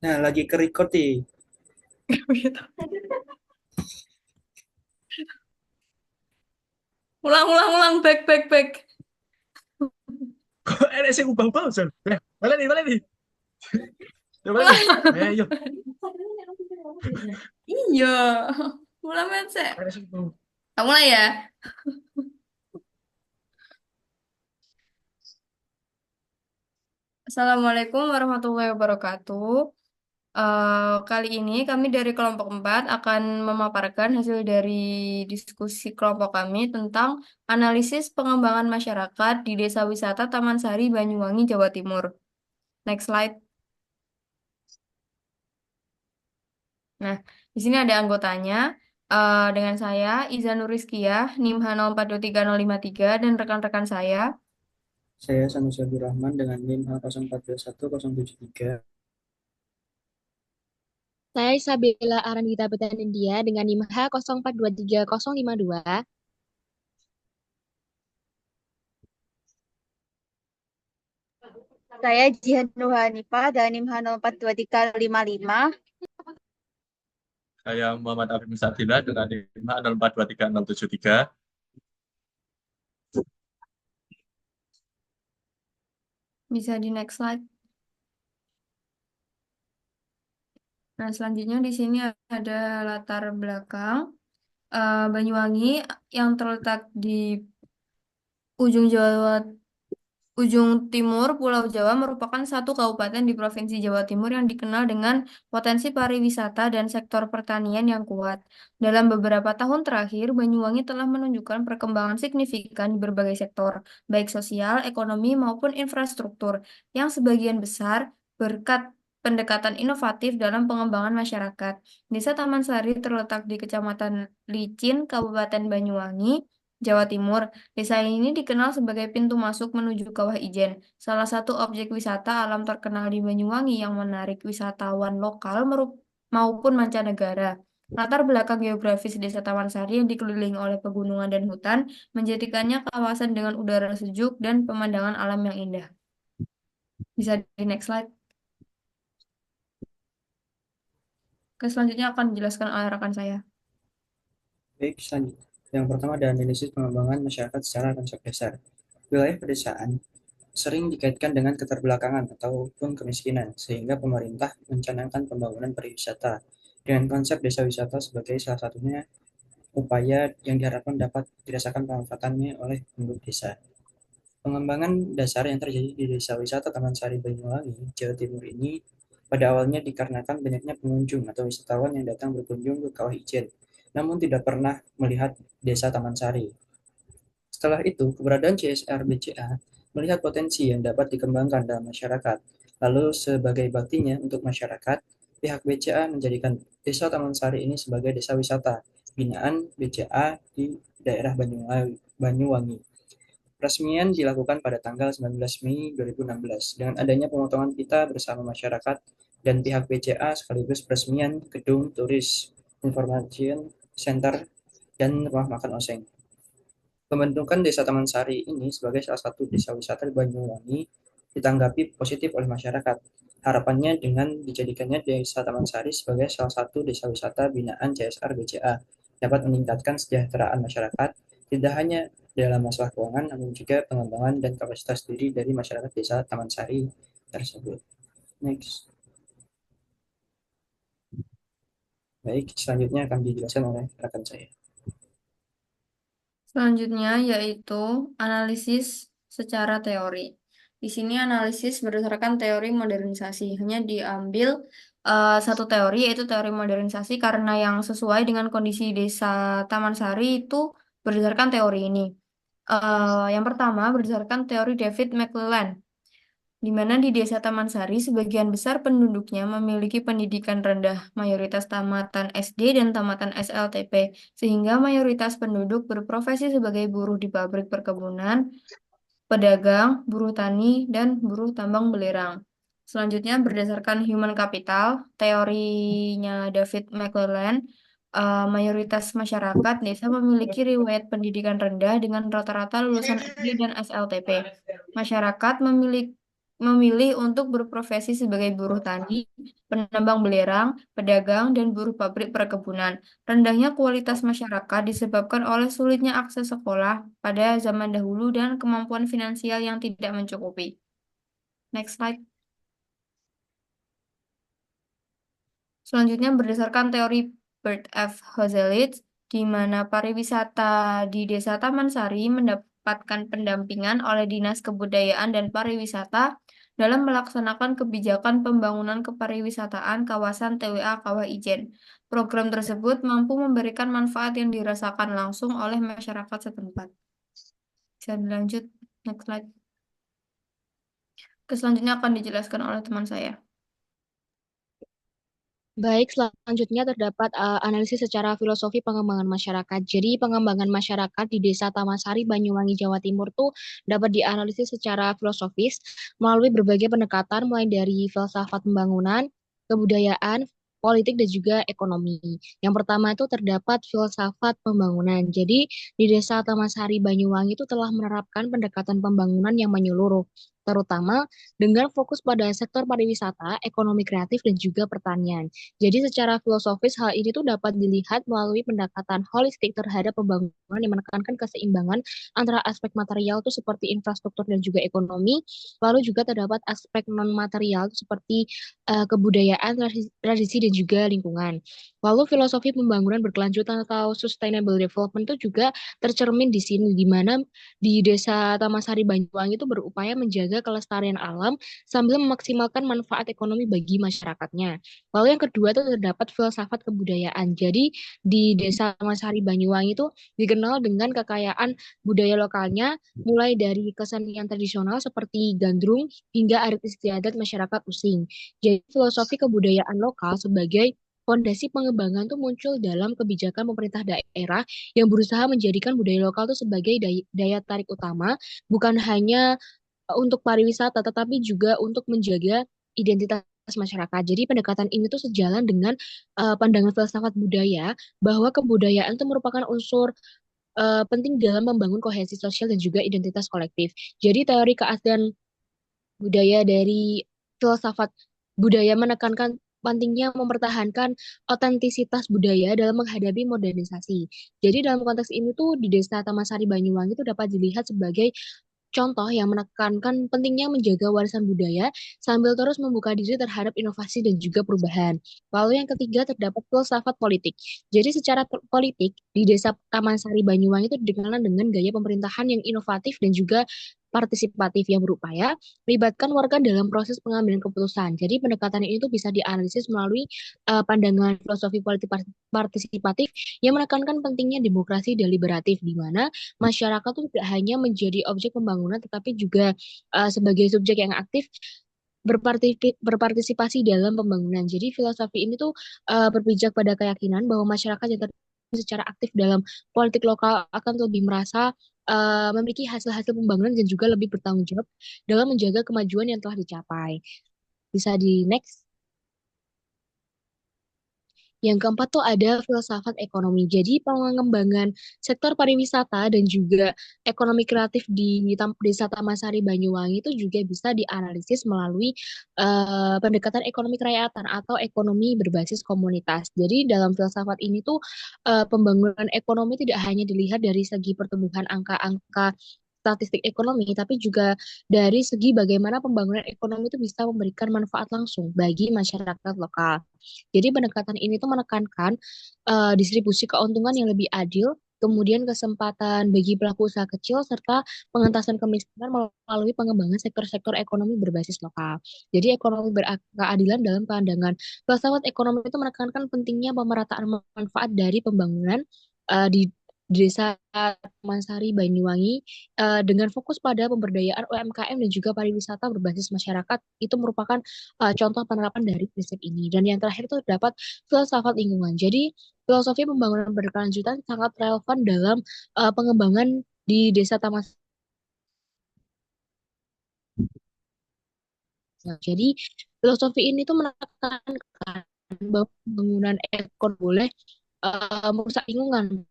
Nah, lagi ke record nih. Gitu. Ulang, ulang, ulang, back, back, back. Kok enek sing ubah-ubah, Sul? Balik nih, balik nih. Balik nih. Ulang. Ayo, Iya, ulang sih. enek sing ubah. Kamu mulai ya. Assalamualaikum warahmatullahi wabarakatuh. Kali ini kami dari kelompok 4 akan memaparkan hasil dari diskusi kelompok kami tentang analisis pengembangan masyarakat di Desa Wisata Taman Sari, Banyuwangi, Jawa Timur. Next slide. Nah, di sini ada anggotanya. Dengan saya, Iza Nurizkiyah, NIM H042303, dan rekan-rekan saya. Saya Sanusi Abdurrahman dengan NIM H04210773. Saya Isabella Aranita India dengan NIM H04230052. Saya Jihan Nurhanifah dari NIM H042355. Saya Muhammad Afif Musadila dengan NIM 04236073. Bisa di next slide. Nah, selanjutnya di sini ada latar belakang Banyuwangi yang terletak di ujung Jawa Ujung Timur Pulau Jawa merupakan satu kabupaten di Provinsi Jawa Timur yang dikenal dengan potensi pariwisata dan sektor pertanian yang kuat. Dalam beberapa tahun terakhir, Banyuwangi telah menunjukkan perkembangan signifikan di berbagai sektor, baik sosial, ekonomi, maupun infrastruktur, yang sebagian besar berkat pendekatan inovatif dalam pengembangan masyarakat. Desa Taman Sari terletak di Kecamatan Licin, Kabupaten Banyuwangi, Jawa Timur. Desa ini dikenal sebagai pintu masuk menuju Kawah Ijen, salah satu objek wisata alam terkenal di Banyuwangi yang menarik wisatawan lokal maupun mancanegara. Latar belakang geografis Desa Taman Sari yang dikelilingi oleh pegunungan dan hutan menjadikannya kawasan dengan udara sejuk dan pemandangan alam yang indah. Bisa di next slide. Oke, selanjutnya akan dijelaskan oleh rekan saya. Baik, selanjutnya. Yang pertama ada analisis pengembangan masyarakat secara konsep dasar. Wilayah pedesaan sering dikaitkan dengan keterbelakangan ataupun kemiskinan, sehingga pemerintah mencanangkan pembangunan pariwisata dengan konsep desa wisata sebagai salah satunya upaya yang diharapkan dapat dirasakan pemanfaatannya oleh penduduk desa. Pengembangan dasar yang terjadi di Desa Wisata Taman Sari Banyuwangi, Jawa Timur ini pada awalnya dikarenakan banyaknya pengunjung atau wisatawan yang datang berkunjung ke Kawah Ijen, namun tidak pernah melihat Desa Taman Sari. Setelah itu, keberadaan CSR BCA melihat potensi yang dapat dikembangkan dalam masyarakat. Lalu sebagai baktinya untuk masyarakat, pihak BCA menjadikan Desa Taman Sari ini sebagai desa wisata binaan BCA di daerah Banyuwangi. Peresmian dilakukan pada tanggal 19 Mei 2016 dengan adanya pemotongan pita bersama masyarakat dan pihak BCA sekaligus peresmian Gedung Turis Information Center dan Rumah Makan Oseng. Pembentukan Desa Taman Sari ini sebagai salah satu desa wisata di Banyuwangi ditanggapi positif oleh masyarakat. Harapannya dengan dijadikannya Desa Taman Sari sebagai salah satu desa wisata binaan CSR BCA dapat meningkatkan kesejahteraan masyarakat tidak hanya dalam masalah keuangan namun juga pengembangan dan kapasitas diri dari masyarakat desa Taman Sari tersebut. Next. Baik, selanjutnya akan dijelaskan oleh rekan saya. Selanjutnya yaitu analisis secara teori. Di sini analisis berdasarkan teori modernisasi. Hanya diambil satu teori yaitu teori modernisasi karena yang sesuai dengan kondisi desa Taman Sari itu berdasarkan teori ini. Yang pertama berdasarkan teori David McClelland, di mana di Desa Taman Sari sebagian besar penduduknya memiliki pendidikan rendah, mayoritas tamatan SD dan tamatan SLTP, sehingga mayoritas penduduk berprofesi sebagai buruh di pabrik perkebunan, pedagang, buruh tani, dan buruh tambang belerang. Selanjutnya, berdasarkan human capital, teorinya David McClelland, mayoritas masyarakat desa memiliki riwayat pendidikan rendah dengan rata-rata lulusan SD dan SLTP. Masyarakat memiliki memilih untuk berprofesi sebagai buruh tani, penambang belerang, pedagang, dan buruh pabrik perkebunan. Rendahnya kualitas masyarakat disebabkan oleh sulitnya akses sekolah pada zaman dahulu dan kemampuan finansial yang tidak mencukupi. Next slide. Selanjutnya berdasarkan teori Bert F. Hoselitz, di mana pariwisata di Desa Taman Sari mendapatkan pendampingan oleh Dinas Kebudayaan dan Pariwisata dalam melaksanakan kebijakan pembangunan kepariwisataan kawasan TWA Kawah Ijen. Program tersebut mampu memberikan manfaat yang dirasakan langsung oleh masyarakat setempat. Bisa dilanjut, next slide. Selanjutnya akan dijelaskan oleh teman saya. Baik, selanjutnya terdapat analisis secara filosofi pengembangan masyarakat. Jadi, pengembangan masyarakat di Desa Tamasari, Banyuwangi, Jawa Timur tuh dapat dianalisis secara filosofis melalui berbagai pendekatan, mulai dari filsafat pembangunan, kebudayaan, politik, dan juga ekonomi. Yang pertama itu terdapat filsafat pembangunan. Jadi, di Desa Tamasari, Banyuwangi itu telah menerapkan pendekatan pembangunan yang menyeluruh, terutama dengan fokus pada sektor pariwisata, ekonomi kreatif, dan juga pertanian. Jadi secara filosofis hal ini tuh dapat dilihat melalui pendekatan holistik terhadap pembangunan yang menekankan keseimbangan antara aspek material tuh seperti infrastruktur dan juga ekonomi, lalu juga terdapat aspek non material seperti kebudayaan, tradisi dan juga lingkungan. Lalu filosofi pembangunan berkelanjutan atau sustainable development itu juga tercermin di sini, di mana di Desa Tamasari Banyuwangi itu berupaya menjaga kelestarian alam sambil memaksimalkan manfaat ekonomi bagi masyarakatnya. Lalu yang kedua itu terdapat filsafat kebudayaan. Jadi di Desa Masari Banyuwangi itu dikenal dengan kekayaan budaya lokalnya, mulai dari kesenian tradisional seperti gandrung hingga adat istiadat masyarakat Using. Jadi filosofi kebudayaan lokal sebagai fondasi pengembangan itu muncul dalam kebijakan pemerintah daerah yang berusaha menjadikan budaya lokal itu sebagai daya tarik utama, bukan hanya untuk pariwisata, tetapi juga untuk menjaga identitas masyarakat. Jadi pendekatan ini tuh sejalan dengan pandangan filsafat budaya bahwa kebudayaan itu merupakan unsur penting dalam membangun kohesi sosial dan juga identitas kolektif. Jadi teori keaslian budaya dari filsafat budaya menekankan pentingnya mempertahankan otentisitas budaya dalam menghadapi modernisasi. Jadi dalam konteks ini tuh di Desa Tamasari Banyuwangi itu dapat dilihat sebagai contoh yang menekankan pentingnya menjaga warisan budaya sambil terus membuka diri terhadap inovasi dan juga perubahan. Lalu yang ketiga terdapat filsafat politik. Jadi secara politik di Desa Taman Sari Banyuwangi itu dikenal dengan gaya pemerintahan yang inovatif dan juga partisipatif yang berupaya melibatkan warga dalam proses pengambilan keputusan. Jadi pendekatan ini tuh bisa dianalisis melalui pandangan filosofi politik partisipatif yang menekankan pentingnya demokrasi deliberatif di mana masyarakat tuh tidak hanya menjadi objek pembangunan tetapi juga sebagai subjek yang aktif berpartisipasi dalam pembangunan. Jadi filosofi ini tuh berpijak pada keyakinan bahwa masyarakat yang terlibat secara aktif dalam politik lokal akan lebih merasa memiliki hasil-hasil pembangunan dan juga lebih bertanggung jawab dalam menjaga kemajuan yang telah dicapai. Bisa di next. Yang keempat tuh ada filsafat ekonomi. Jadi pengembangan sektor pariwisata dan juga ekonomi kreatif di Desa Tamasari Banyuwangi itu juga bisa dianalisis melalui pendekatan ekonomi kerakyatan atau ekonomi berbasis komunitas. Jadi dalam filsafat ini tuh pembangunan ekonomi tidak hanya dilihat dari segi pertumbuhan angka-angka statistik ekonomi, tapi juga dari segi bagaimana pembangunan ekonomi itu bisa memberikan manfaat langsung bagi masyarakat lokal. Jadi pendekatan ini tuh menekankan distribusi keuntungan yang lebih adil, kemudian kesempatan bagi pelaku usaha kecil, serta pengentasan kemiskinan melalui pengembangan sektor-sektor ekonomi berbasis lokal. Jadi ekonomi berkeadilan dalam pandangan filsafat ekonomi itu menekankan pentingnya pemerataan manfaat dari pembangunan di Desa Mansari Banyuwangi dengan fokus pada pemberdayaan UMKM dan juga pariwisata berbasis masyarakat itu merupakan contoh penerapan dari prinsip ini. Dan yang terakhir itu terdapat filsafat lingkungan. Jadi filosofi pembangunan berkelanjutan sangat relevan dalam pengembangan di Desa Tamas. Jadi filosofi ini tuh menekankan bahwa pembangunan ekon boleh merusak lingkungan,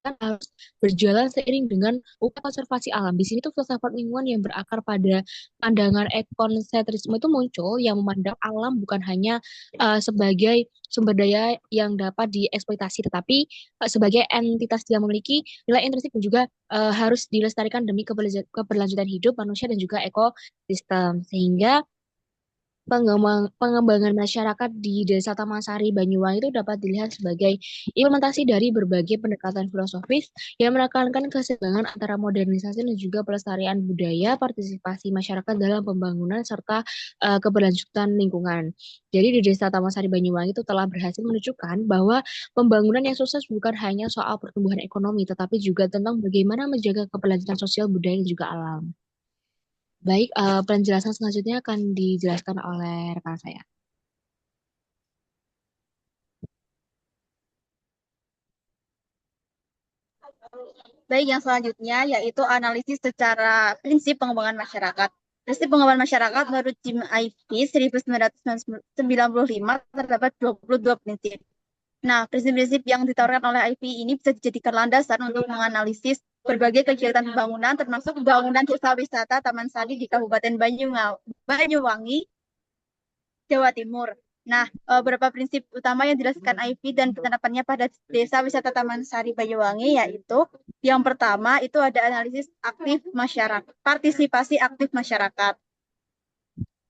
kan harus berjalan seiring dengan upaya konservasi alam. Di sini tuh filsafat lingkungan yang berakar pada pandangan ekonsentrisme itu muncul yang memandang alam bukan hanya sebagai sumber daya yang dapat dieksploitasi, tetapi sebagai entitas yang memiliki nilai intrinsik dan juga harus dilestarikan demi keberlanjutan hidup manusia dan juga ekosistem. Sehingga pengembangan masyarakat di Desa Taman Sari, Banyuwangi itu dapat dilihat sebagai implementasi dari berbagai pendekatan filosofis yang menekankan keseimbangan antara modernisasi dan juga pelestarian budaya, partisipasi masyarakat dalam pembangunan, serta keberlanjutan lingkungan. Jadi di Desa Taman Sari, Banyuwangi itu telah berhasil menunjukkan bahwa pembangunan yang sukses bukan hanya soal pertumbuhan ekonomi, tetapi juga tentang bagaimana menjaga keberlanjutan sosial, budaya, dan juga alam. Baik, penjelasan selanjutnya akan dijelaskan oleh rekan saya. Baik, yang selanjutnya yaitu analisis secara prinsip pengembangan masyarakat. Prinsip pengembangan masyarakat menurut Jim Ivey 1995 terdapat 22 prinsip. Nah, prinsip-prinsip yang ditawarkan oleh Ivey ini bisa dijadikan landasan untuk menganalisis berbagai kegiatan pembangunan, termasuk pembangunan desa wisata Taman Sari di Kabupaten Banyuwangi, Jawa Timur. Nah, beberapa prinsip utama yang dijelaskan Ivy dan penerapannya pada Desa Wisata Taman Sari Banyuwangi yaitu yang pertama itu ada analisis aktif masyarakat, partisipasi aktif masyarakat.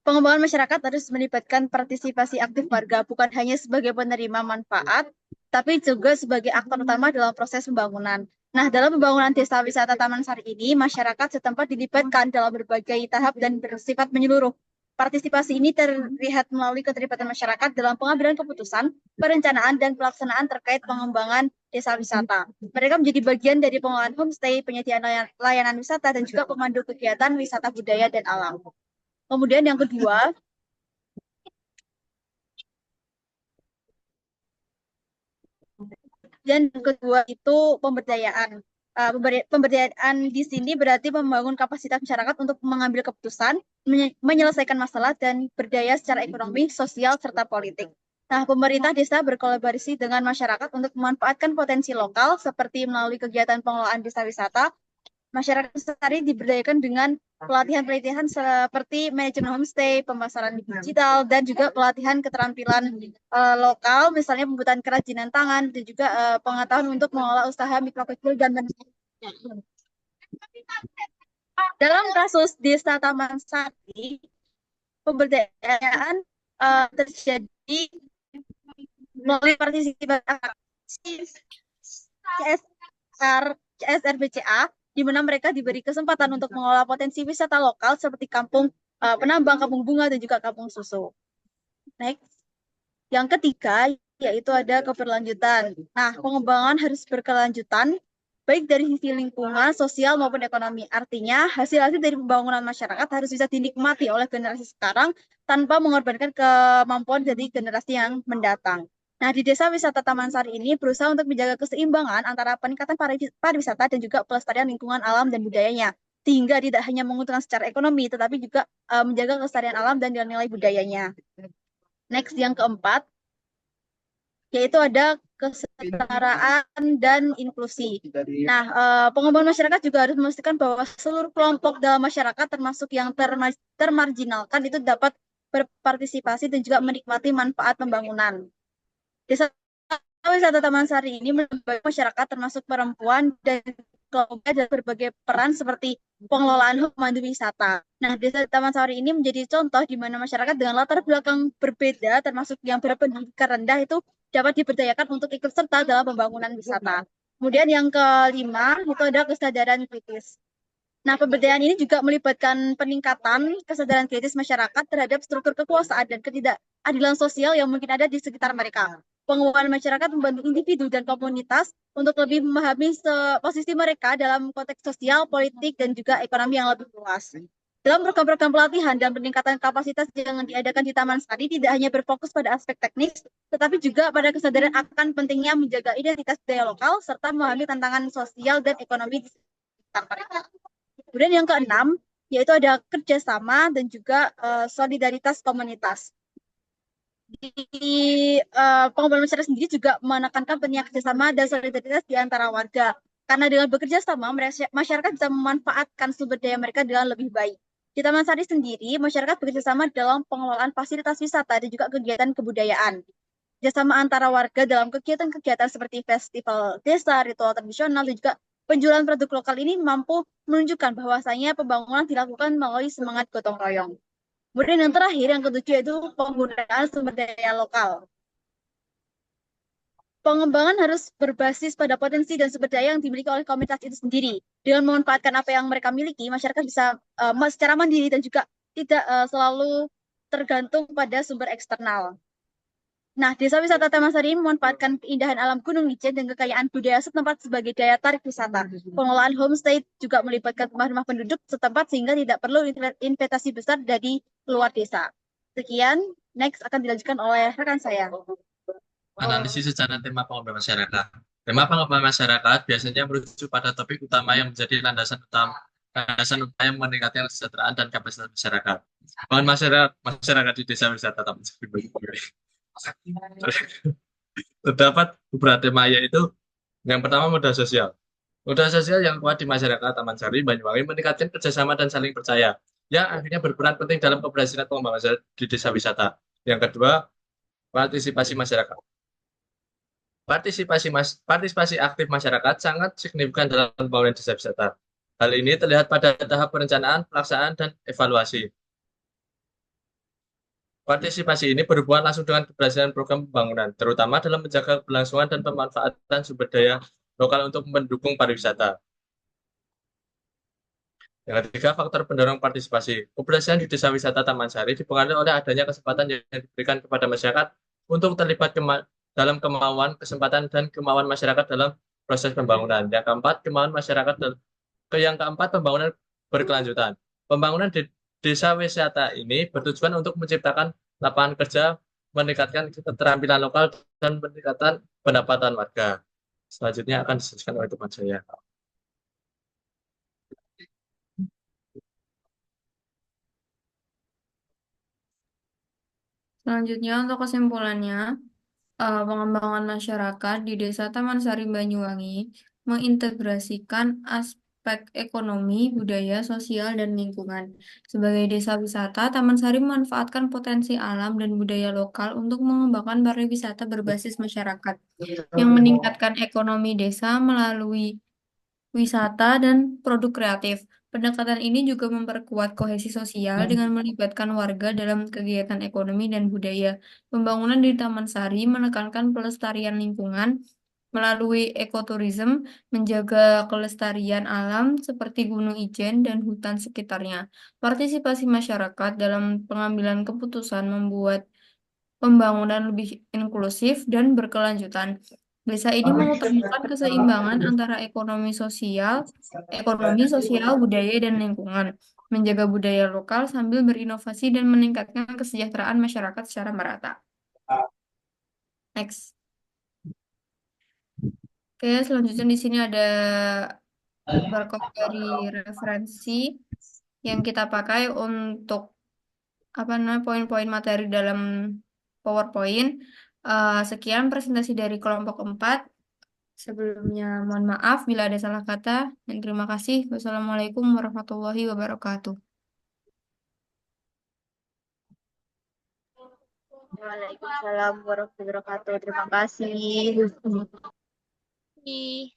Pengembangan masyarakat harus melibatkan partisipasi aktif warga, bukan hanya sebagai penerima manfaat, tapi juga sebagai aktor utama dalam proses pembangunan. Nah, dalam pembangunan Desa Wisata Taman Sari ini, masyarakat setempat dilibatkan dalam berbagai tahap dan bersifat menyeluruh. Partisipasi ini terlihat melalui keterlibatan masyarakat dalam pengambilan keputusan, perencanaan, dan pelaksanaan terkait pengembangan desa wisata. Mereka menjadi bagian dari pengelolaan homestay, penyediaan layanan wisata, dan juga pemandu kegiatan wisata budaya dan alam. Kemudian yang kedua, itu pemberdayaan. Pemberdayaan di sini berarti membangun kapasitas masyarakat untuk mengambil keputusan, menyelesaikan masalah, dan berdaya secara ekonomi, sosial, serta politik. Nah, pemerintah desa berkolaborasi dengan masyarakat untuk memanfaatkan potensi lokal seperti melalui kegiatan pengelolaan desa wisata. Masyarakat Sari diberdayakan dengan pelatihan-pelatihan seperti manajemen homestay, pemasaran digital, dan juga pelatihan keterampilan lokal, misalnya pembuatan kerajinan tangan, dan juga pengetahuan untuk mengelola usaha mikro kecil dan menengah. Dalam kasus Desa Taman Sari, pemberdayaan terjadi melalui partisipasi CSR-BCA, di mana mereka diberi kesempatan untuk mengelola potensi wisata lokal seperti kampung penambang, kampung bunga, dan juga kampung susu. Next. Yang ketiga, yaitu ada keberlanjutan. Nah, pengembangan harus berkelanjutan, baik dari sisi lingkungan, sosial, maupun ekonomi. Artinya, hasil-hasil dari pembangunan masyarakat harus bisa dinikmati oleh generasi sekarang tanpa mengorbankan kemampuan dari generasi yang mendatang. Nah, di Desa Wisata Taman Sari ini berusaha untuk menjaga keseimbangan antara peningkatan pariwisata dan juga pelestarian lingkungan alam dan budayanya, sehingga tidak hanya menguntungkan secara ekonomi, tetapi juga menjaga kelestarian alam dan nilai-nilai budayanya. Next, yang keempat, yaitu ada kesetaraan dan inklusi. Nah, pengembangan masyarakat juga harus memastikan bahwa seluruh kelompok dalam masyarakat, termasuk yang termarginalkan, itu dapat berpartisipasi dan juga menikmati manfaat pembangunan. Desa Wisata Taman Sari ini melibatkan masyarakat termasuk perempuan dan kelompok dan berbagai peran seperti pengelolaan pemandu wisata. Nah, Desa Taman Sari ini menjadi contoh di mana masyarakat dengan latar belakang berbeda termasuk yang berpendidikan rendah itu dapat diberdayakan untuk ikut serta dalam pembangunan wisata. Kemudian yang kelima itu ada kesadaran kritis. Nah, pemberdayaan ini juga melibatkan peningkatan kesadaran kritis masyarakat terhadap struktur kekuasaan dan ketidakadilan sosial yang mungkin ada di sekitar mereka. Pengembangan masyarakat membantu individu dan komunitas untuk lebih memahami posisi mereka dalam konteks sosial, politik, dan juga ekonomi yang lebih luas. Dalam program-program pelatihan dan peningkatan kapasitas yang diadakan di Taman Sari tidak hanya berfokus pada aspek teknis, tetapi juga pada kesadaran akan pentingnya menjaga identitas budaya lokal serta memahami tantangan sosial dan ekonomi di sekitar mereka. Kemudian yang keenam, yaitu ada kerjasama dan juga solidaritas komunitas. pengembangan masyarakat sendiri juga menekankan pentingnya kerjasama dan solidaritas di antara warga. Karena dengan bekerja sama, masyarakat bisa memanfaatkan sumber daya mereka dengan lebih baik. Di Taman Sari sendiri, masyarakat bekerja sama dalam pengelolaan fasilitas wisata dan juga kegiatan kebudayaan. Kerjasama antara warga dalam kegiatan-kegiatan seperti festival desa, ritual tradisional, dan juga penjualan produk lokal ini mampu menunjukkan bahwasanya pembangunan dilakukan melalui semangat gotong royong. Kemudian yang terakhir, yang ketujuh itu penggunaan sumber daya lokal. Pengembangan harus berbasis pada potensi dan sumber daya yang dimiliki oleh komunitas itu sendiri. Dengan memanfaatkan apa yang mereka miliki, masyarakat bisa secara mandiri dan juga tidak selalu tergantung pada sumber eksternal. Nah, Desa Wisata Taman Sari memanfaatkan keindahan alam Gunung Ijen dan kekayaan budaya setempat sebagai daya tarik wisata. Pengelolaan homestay juga melibatkan rumah-rumah penduduk setempat sehingga tidak perlu investasi besar dari luar desa. Sekian, next akan dilanjutkan oleh rekan saya. Analisis secara tema pengembangan masyarakat. Tema pengembangan masyarakat biasanya merujuk pada topik utama yang menjadi landasan utama yang meningkatkan kesejahteraan dan kapasitas masyarakat. Bangun masyarakat di desa wisata Taman Sari. Terdapat beberapa tema, yaitu yang pertama modal sosial. Modal sosial yang kuat di masyarakat Taman Sari Banyuwangi meningkatkan kerjasama dan saling percaya, yang akhirnya berperan penting dalam keberhasilan pengembangan masyarakat di desa wisata. Yang kedua, partisipasi masyarakat. Partisipasi aktif masyarakat sangat signifikan dalam pembangunan desa wisata. Hal ini terlihat pada tahap perencanaan, pelaksanaan, dan evaluasi. Partisipasi ini berhubungan langsung dengan keberhasilan program pembangunan, terutama dalam menjaga keberlangsungan dan pemanfaatan sumber daya lokal untuk mendukung pariwisata. Yang ketiga, faktor pendorong partisipasi. Keberhasilan di desa wisata Taman Sari dipengaruhi oleh adanya kesempatan yang diberikan kepada masyarakat untuk terlibat dalam kemauan, kesempatan, dan kemauan masyarakat dalam proses pembangunan. Yang keempat, pembangunan berkelanjutan. Pembangunan di desa wisata ini bertujuan untuk menciptakan lapangan kerja, meningkatkan keterampilan lokal, dan meningkatkan pendapatan warga. Selanjutnya akan dijelaskan oleh teman saya. Selanjutnya untuk kesimpulannya, pengembangan masyarakat di Desa Taman Sari Banyuwangi mengintegrasikan aspek ekonomi, budaya, sosial, dan lingkungan. Sebagai desa wisata, Taman Sari memanfaatkan potensi alam dan budaya lokal untuk mengembangkan pariwisata berbasis masyarakat yang meningkatkan ekonomi desa melalui wisata dan produk kreatif. Pendekatan ini juga memperkuat kohesi sosial dengan melibatkan warga dalam kegiatan ekonomi dan budaya. Pembangunan di Taman Sari menekankan pelestarian lingkungan melalui ekoturism, menjaga kelestarian alam seperti Gunung Ijen dan hutan sekitarnya. Partisipasi masyarakat dalam pengambilan keputusan membuat pembangunan lebih inklusif dan berkelanjutan. Desa ini mengutamakan keseimbangan antara ekonomi sosial, budaya, dan lingkungan, menjaga budaya lokal sambil berinovasi dan meningkatkan kesejahteraan masyarakat secara merata. Next. Oke, selanjutnya di sini ada barcode dari referensi yang kita pakai untuk poin-poin materi dalam PowerPoint. Sekian presentasi dari kelompok 4. Sebelumnya mohon maaf bila ada salah kata dan terima kasih. Wassalamualaikum warahmatullahi wabarakatuh. Waalaikumsalam warahmatullahi wabarakatuh. Terima kasih. Ih.